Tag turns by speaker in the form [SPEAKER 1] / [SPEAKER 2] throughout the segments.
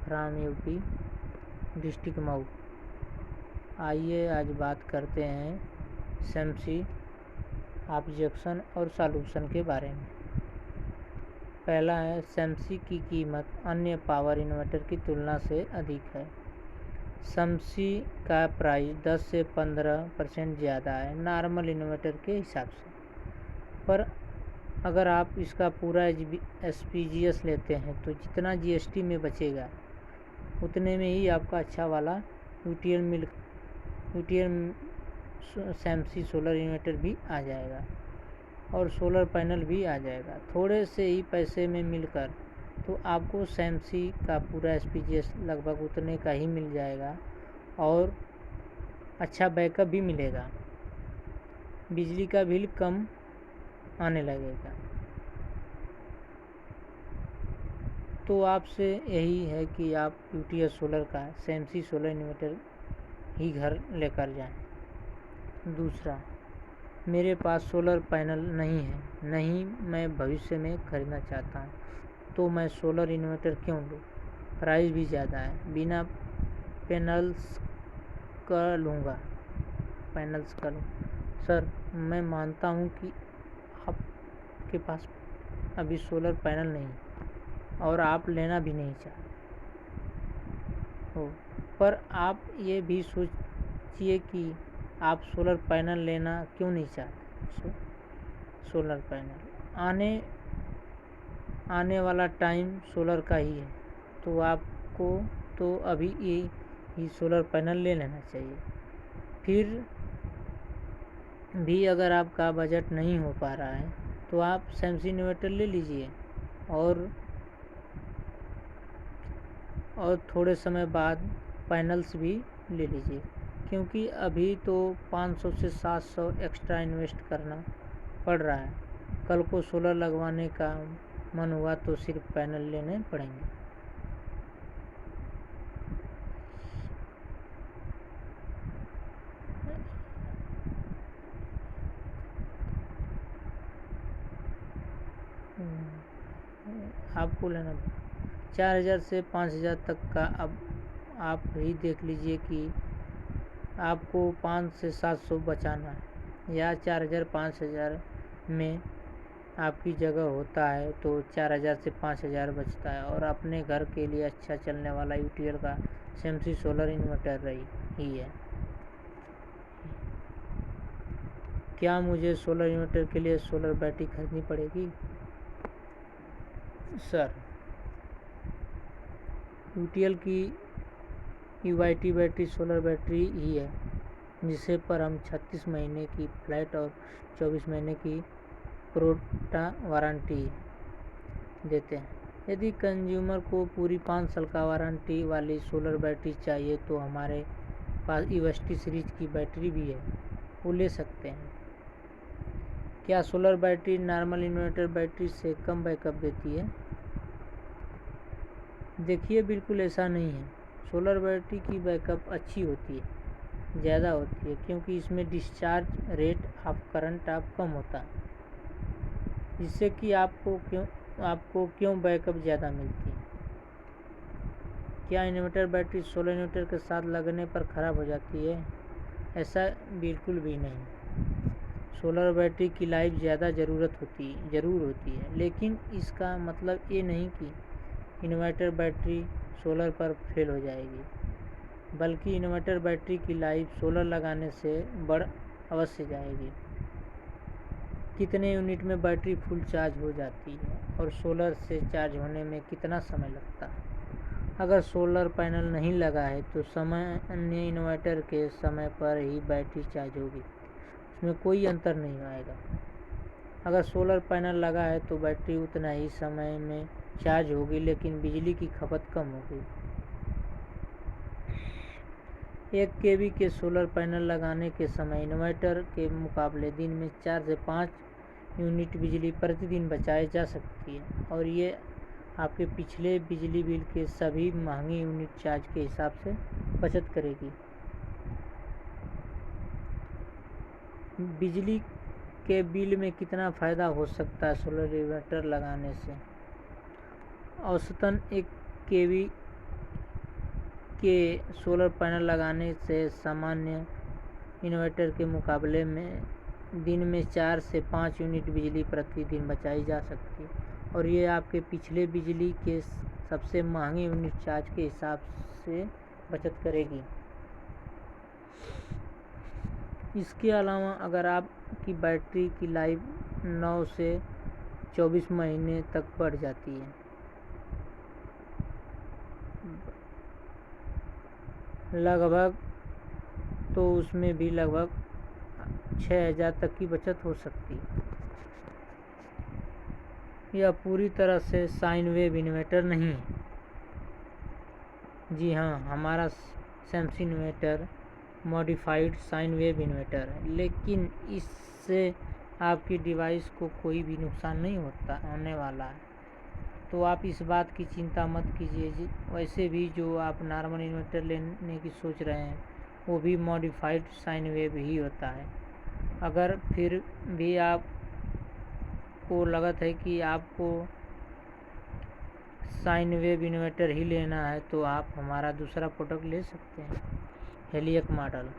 [SPEAKER 1] From UP, district Mau. आइए आज बात करते हैं शमसी ऑब्जेक्शन और सॉल्यूशन के बारे में। पहला है, शमसी की कीमत अन्य पावर इन्वर्टर की तुलना से अधिक है। शमसी का प्राइस 10 से 15% ज़्यादा है नॉर्मल इन्वर्टर के हिसाब से, पर अगर आप इसका पूरा SPGS लेते हैं तो जितना GST में बचेगा उतने में ही आपका अच्छा वाला UTL शमसी सोलर इन्वर्टर भी आ जाएगा और सोलर पैनल भी आ जाएगा। थोड़े से ही पैसे में मिलकर तो आपको शमसी का पूरा SPGS लगभग उतने का ही मिल जाएगा और अच्छा बैकअप भी मिलेगा, बिजली का बिल कम आने लगेगा। तो आपसे यही है कि आप UTS सोलर का शमसी सोलर इन्वर्टर ही घर लेकर जाएं। दूसरा, मेरे पास सोलर पैनल नहीं है, नहीं मैं भविष्य में खरीदना चाहता हूँ, तो मैं सोलर इन्वर्टर क्यों लूँ? प्राइस भी ज़्यादा है, बिना पैनल्स का लूँगा। सर, मैं मानता हूँ कि आपके पास अभी सोलर पैनल नहीं और आप लेना भी नहीं चाहते हो, पर आप ये भी सोचिए कि आप सोलर पैनल लेना क्यों नहीं चाहते। सोलर पैनल आने वाला टाइम सोलर का ही है, तो आपको तो अभी ये सोलर पैनल ले लेना चाहिए। फिर भी अगर आपका बजट नहीं हो पा रहा है तो आप शमसी इन्वर्टर ले लीजिए और थोड़े समय बाद पैनल्स भी ले लीजिए, क्योंकि अभी तो 500 से 700 एक्स्ट्रा इन्वेस्ट करना पड़ रहा है। कल को सोलर लगवाने का मन हुआ तो सिर्फ पैनल लेने पड़ेंगे। आपको लेना 4000 से 5000 तक का। अब आप ही देख लीजिए कि आपको 500 से 700 बचाना है या 4000 5000 में आपकी जगह होता है तो 4000 से 5000 बचता है और अपने घर के लिए अच्छा चलने वाला UTL का शमसी सोलर इन्वर्टर ही है। क्या मुझे सोलर इन्वर्टर के लिए सोलर बैटरी खरीदनी पड़ेगी? सर, UTL की UIT बैटरी सोलर बैटरी ही है, जिसे पर हम 36 महीने की फ्लैट और 24 महीने की प्रोटा वारंटी देते हैं। यदि कंज्यूमर को पूरी 5 साल का वारंटी वाली सोलर बैटरी चाहिए तो हमारे पास यूएसटी सीरीज की बैटरी भी है, वो ले सकते हैं। क्या solar battery normal inverter battery से कम बैकअप देती है? देखिए, बिल्कुल ऐसा नहीं है। सोलर बैटरी की बैकअप अच्छी होती है, ज़्यादा होती है, क्योंकि इसमें डिस्चार्ज रेट ऑफ करंट कम होता है, जिससे कि आपको क्यों बैकअप ज़्यादा मिलती है। क्या इन्वर्टर बैटरी सोलर इन्वर्टर के साथ लगने पर ख़राब हो जाती है? ऐसा बिल्कुल भी नहीं। सोलर बैटरी की लाइफ ज़्यादा ज़रूर होती है, लेकिन इसका मतलब ये नहीं कि इन्वर्टर बैटरी सोलर पर फेल हो जाएगी, बल्कि इन्वर्टर बैटरी की लाइफ सोलर लगाने से बढ़ अवश्य जाएगी। कितने यूनिट में बैटरी फुल चार्ज हो जाती है और सोलर से चार्ज होने में कितना समय लगता है? अगर सोलर पैनल नहीं लगा है तो सामान्य इन्वर्टर के समय पर ही बैटरी चार्ज होगी, उसमें कोई अंतर नहीं आएगा। अगर सोलर पैनल लगा है तो बैटरी उतना ही समय में चार्ज होगी, लेकिन बिजली की खपत कम होगी। 1 kV के सोलर पैनल लगाने के समय इन्वर्टर के मुकाबले दिन में 4 से 5 यूनिट बिजली प्रतिदिन बचाई जा सकती है और ये आपके पिछले बिजली बिल के सभी महंगे यूनिट चार्ज के हिसाब से बचत करेगी। बिजली के बिल में कितना फ़ायदा हो सकता है सोलर इन्वर्टर लगाने से? औसतन 1 kV के सोलर पैनल लगाने से सामान्य इन्वर्टर के मुकाबले में दिन में 4 से 5 यूनिट बिजली प्रतिदिन बचाई जा सकती है, और ये आपके पिछले बिजली के सबसे महंगे यूनिट चार्ज के हिसाब से बचत करेगी। इसके अलावा अगर आपकी बैटरी की लाइफ 9 से 24 महीने तक बढ़ जाती है, लगभग, तो उसमें भी लगभग 6000 तक की बचत हो सकती है। यह पूरी तरह से साइन वेव इन्वर्टर नहीं है। जी हाँ, हमारा Samsung inverter modified sine wave inverter है, लेकिन इससे आपकी डिवाइस को कोई भी नुकसान नहीं होने वाला है, तो आप इस बात की चिंता मत कीजिए। वैसे भी जो आप नॉर्मल इन्वर्टर लेने की सोच रहे हैं वो भी मॉडिफाइड साइन वेव ही होता है। अगर फिर भी आपको लगता है कि आपको साइन वेव इन्वर्टर ही लेना है, तो आप हमारा दूसरा प्रोडक्ट ले सकते हैं, हेलियक मॉडल।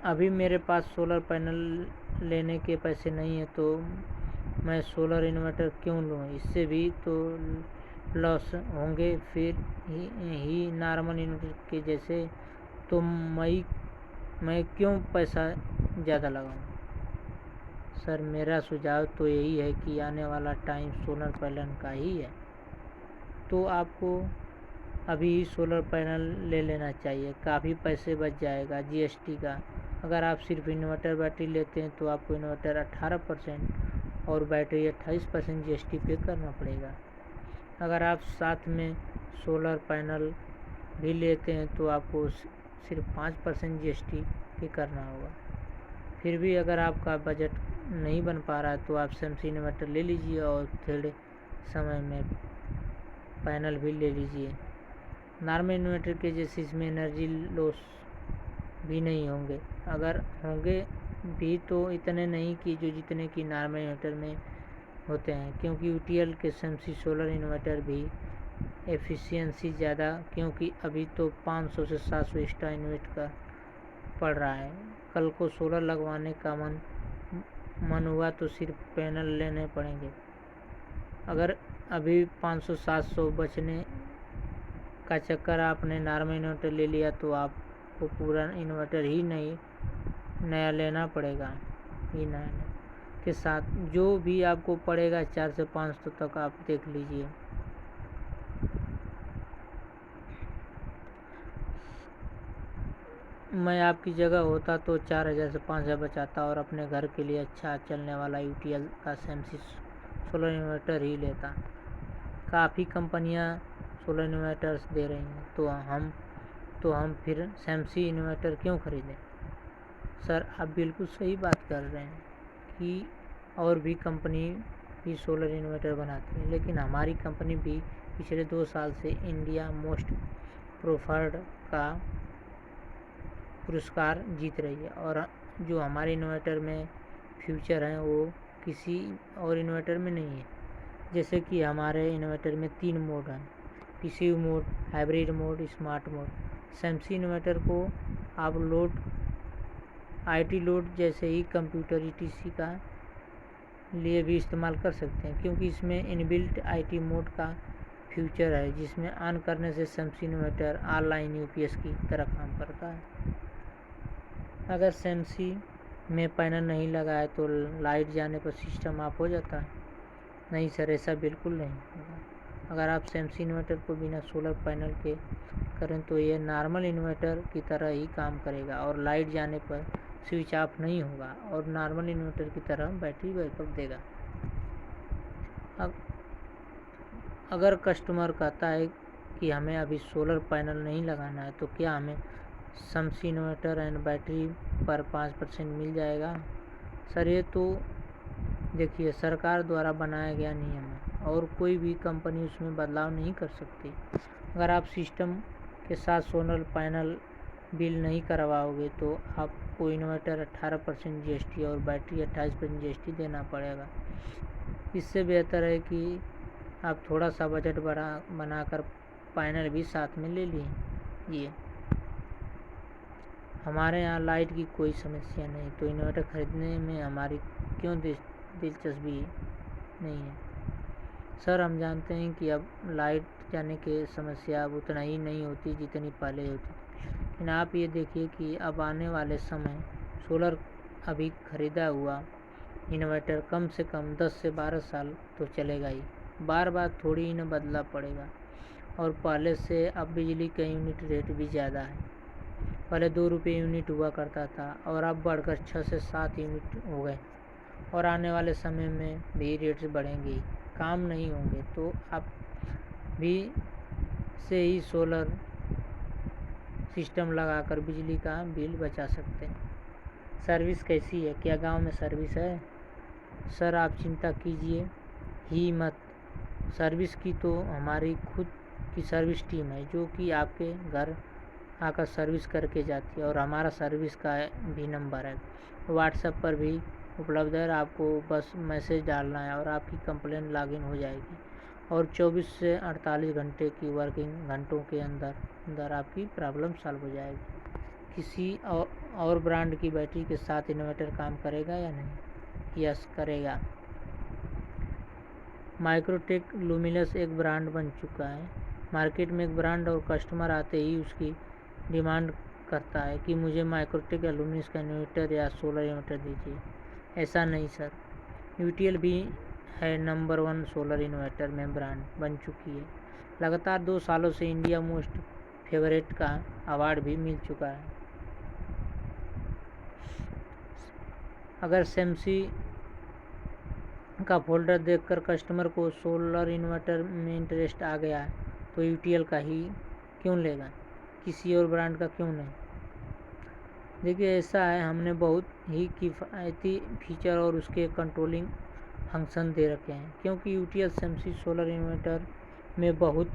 [SPEAKER 1] अभी मेरे पास सोलर पैनल लेने के पैसे नहीं है, तो मैं सोलर इन्वर्टर क्यों लूँ? इससे भी तो लॉस होंगे फिर ही नॉर्मल इन्वर्टर के जैसे, तो मैं क्यों पैसा ज़्यादा लगाऊँ? सर, मेरा सुझाव तो यही है कि आने वाला टाइम सोलर पैनल का ही है, तो आपको अभी सोलर पैनल ले लेना चाहिए। काफ़ी पैसे बच जाएगा जीएसटी का। अगर आप सिर्फ इन्वर्टर बैटरी लेते हैं तो आपको इन्वर्टर 18% और बैटरी 28% जीएसटी पे करना पड़ेगा। अगर आप साथ में सोलर पैनल भी लेते हैं तो आपको सिर्फ 5% जीएसटी पे करना होगा। फिर भी अगर आपका बजट नहीं बन पा रहा है तो आप सैमसंग इन्वर्टर ले लीजिए और थोड़े समय में पैनल भी ले लीजिए। नॉर्मल इन्वर्टर के जैसे इसमें एनर्जी लॉस भी नहीं होंगे, अगर होंगे भी तो इतने नहीं कि जितने कि नॉर्मल इन्वर्टर में होते हैं, क्योंकि यूटीएल के सैमसंग सोलर इन्वर्टर भी एफिशिएंसी ज़्यादा, क्योंकि अभी तो 500 से 700 एक्स्ट्रा इन्वेस्ट का पड़ रहा है। कल को सोलर लगवाने का मन हुआ तो सिर्फ पैनल लेने पड़ेंगे। अगर अभी 500-700 बचने का चक्कर आपने नॉर्मल इन्वर्टर ले लिया तो आपको पूरा इन्वर्टर ही नया लेना पड़ेगा। ही नया के साथ जो भी आपको पड़ेगा 4 से 500 तक आप देख लीजिए। मैं आपकी जगह होता तो 4000 से 5000 बचाता और अपने घर के लिए अच्छा चलने वाला यूटीएल का सैमसंग सोलर इन्वर्टर ही लेता। काफ़ी कंपनियां सोलर इन्वर्टर्स दे रही हैं, तो हम फिर सैमसंग इन्वर्टर क्यों खरीदें? सर, आप बिल्कुल सही बात कर रहे हैं कि और भी कंपनी भी सोलर इन्वर्टर बनाती है, लेकिन हमारी कंपनी भी पिछले 2 साल से इंडिया मोस्ट प्रेफर्ड का पुरस्कार जीत रही है, और जो हमारे इन्वर्टर में फीचर हैं वो किसी और इन्वर्टर में नहीं है। जैसे कि हमारे इन्वर्टर में 3 मोड हैं, PCU mode, hybrid mode, smart mode. Samsung inverter को आप आईटी लोड जैसे ही कंप्यूटर ईटीसी का लिए भी इस्तेमाल कर सकते हैं, क्योंकि इसमें इनबिल्ट आईटी मोड का फीचर है, जिसमें ऑन करने से सैमसंग इन्वर्टर ऑनलाइन यूपीएस की तरह काम करता है। अगर सैमसंग में पैनल नहीं लगा है तो लाइट जाने पर सिस्टम ऑफ हो जाता है? नहीं सर, ऐसा बिल्कुल नहीं होगा। अगर आप सैमसंग इन्वर्टर को बिना सोलर पैनल के करें तो ये नॉर्मल इन्वर्टर की तरह ही काम करेगा और लाइट जाने पर स्विच ऑफ नहीं होगा और नॉर्मल इन्वर्टर की तरह बैटरी बैकअप देगा। अगर कस्टमर कहता है कि हमें अभी सोलर पैनल नहीं लगाना है, तो क्या हमें सैमसंग इन्वर्टर एंड बैटरी पर 5% मिल जाएगा? सर, ये तो देखिए सरकार द्वारा बनाया गया नियम है और कोई भी कंपनी उसमें बदलाव नहीं कर सकती। अगर आप सिस्टम के साथ सोलर पैनल बिल नहीं करवाओगे तो आपको इन्वर्टर 18% जीएसटी और बैटरी 28% जीएसटी देना पड़ेगा। इससे बेहतर है कि आप थोड़ा सा बजट बनाकर पैनल भी साथ में ले लिए। ये हमारे यहाँ लाइट की कोई समस्या नहीं, तो इन्वर्टर खरीदने में हमारी क्यों दिलचस्पी नहीं है? सर, हम जानते हैं कि अब लाइट जाने की समस्या अब उतना ही नहीं होती जितनी पहले होती, लेकिन आप ये देखिए कि अब आने वाले समय सोलर अभी खरीदा हुआ इन्वर्टर कम से कम 10 से 12 साल तो चलेगा ही, बार बार थोड़ी ही न बदला पड़ेगा। और पहले से अब बिजली का यूनिट रेट भी ज़्यादा है। पहले 2 रुपये यूनिट हुआ करता था और अब बढ़कर 6 से 7 यूनिट हो गए, और आने वाले समय में भी रेट्स बढ़ेंगे ही। काम नहीं होंगे तो आप भी से ही सोलर सिस्टम लगाकर बिजली का बिल बचा सकते हैं। सर्विस कैसी है? क्या गांव में सर्विस है? सर, आप चिंता कीजिए ही मत। सर्विस की तो हमारी खुद की सर्विस टीम है जो कि आपके घर आकर सर्विस करके जाती है, और हमारा सर्विस का भी नंबर है, व्हाट्सएप पर भी उपलब्ध है। आपको बस मैसेज डालना है और आपकी कंप्लेंट लॉगिन हो जाएगी, और 24 से 48 घंटे की वर्किंग घंटों के अंदर आपकी प्रॉब्लम सॉल्व हो जाएगी। किसी और ब्रांड की बैटरी के साथ इन्वर्टर काम करेगा या नहीं? यस, करेगा। माइक्रोटेक लुमिनस एक ब्रांड बन चुका है मार्केट में। एक ब्रांड और कस्टमर आते ही उसकी डिमांड करता है कि मुझे माइक्रोटेक या लुमिनस का इन्वर्टर या सोलर इन्वर्टर दीजिए। ऐसा नहीं सर, यूटीएल भी है नंबर 1 सोलर इन्वर्टर में ब्रांड बन चुकी है। लगातार 2 सालों से इंडिया मोस्ट फेवरेट का अवार्ड भी मिल चुका है। अगर सैमसी का फोल्डर देखकर कस्टमर को सोलर इन्वर्टर में इंटरेस्ट आ गया तो यूटीएल का ही क्यों लेगा, किसी और ब्रांड का क्यों नहीं? देखिए, ऐसा है, हमने बहुत ही किफ़ायती फीचर और उसके कंट्रोलिंग फंक्शन दे रखे हैं, क्योंकि यूटीएल सैमसी सोलर इन्वर्टर में बहुत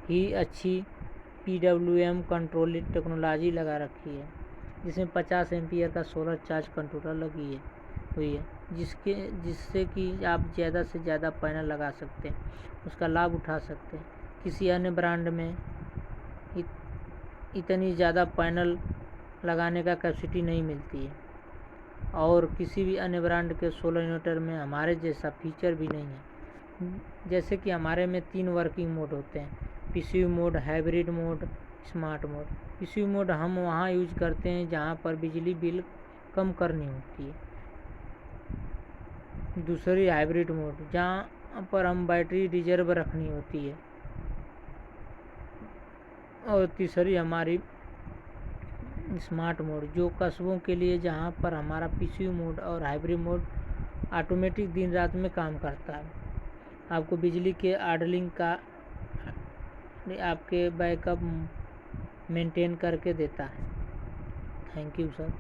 [SPEAKER 1] ही अच्छी PWM कंट्रोलिंग टेक्नोलॉजी लगा रखी है, जिसमें 50 एम्पीयर का सोलर चार्ज कंट्रोलर लगी हुई है, जिससे कि आप ज़्यादा से ज़्यादा पैनल लगा सकते हैं, उसका लाभ उठा सकते हैं। किसी अन्य ब्रांड में इतनी ज़्यादा पैनल लगाने का कैपेसिटी नहीं मिलती है, और किसी भी अन्य ब्रांड के सोलर इन्वर्टर में हमारे जैसा फीचर भी नहीं है। जैसे कि हमारे में 3 वर्किंग मोड होते हैं, PCU mode, hybrid mode, smart mode. PCU mode हम वहाँ यूज करते हैं जहाँ पर बिजली बिल कम करनी होती है। दूसरी हाइब्रिड मोड, जहाँ पर हम बैटरी रिजर्व रखनी होती है। और तीसरी हमारी स्मार्ट मोड, जो कस्बों के लिए, जहाँ पर हमारा पीसीयू मोड और हाइब्रिड मोड ऑटोमेटिक दिन रात में काम करता है, आपको बिजली के आइडलिंग का आपके बैकअप मेंटेन करके देता है। Thank you sir.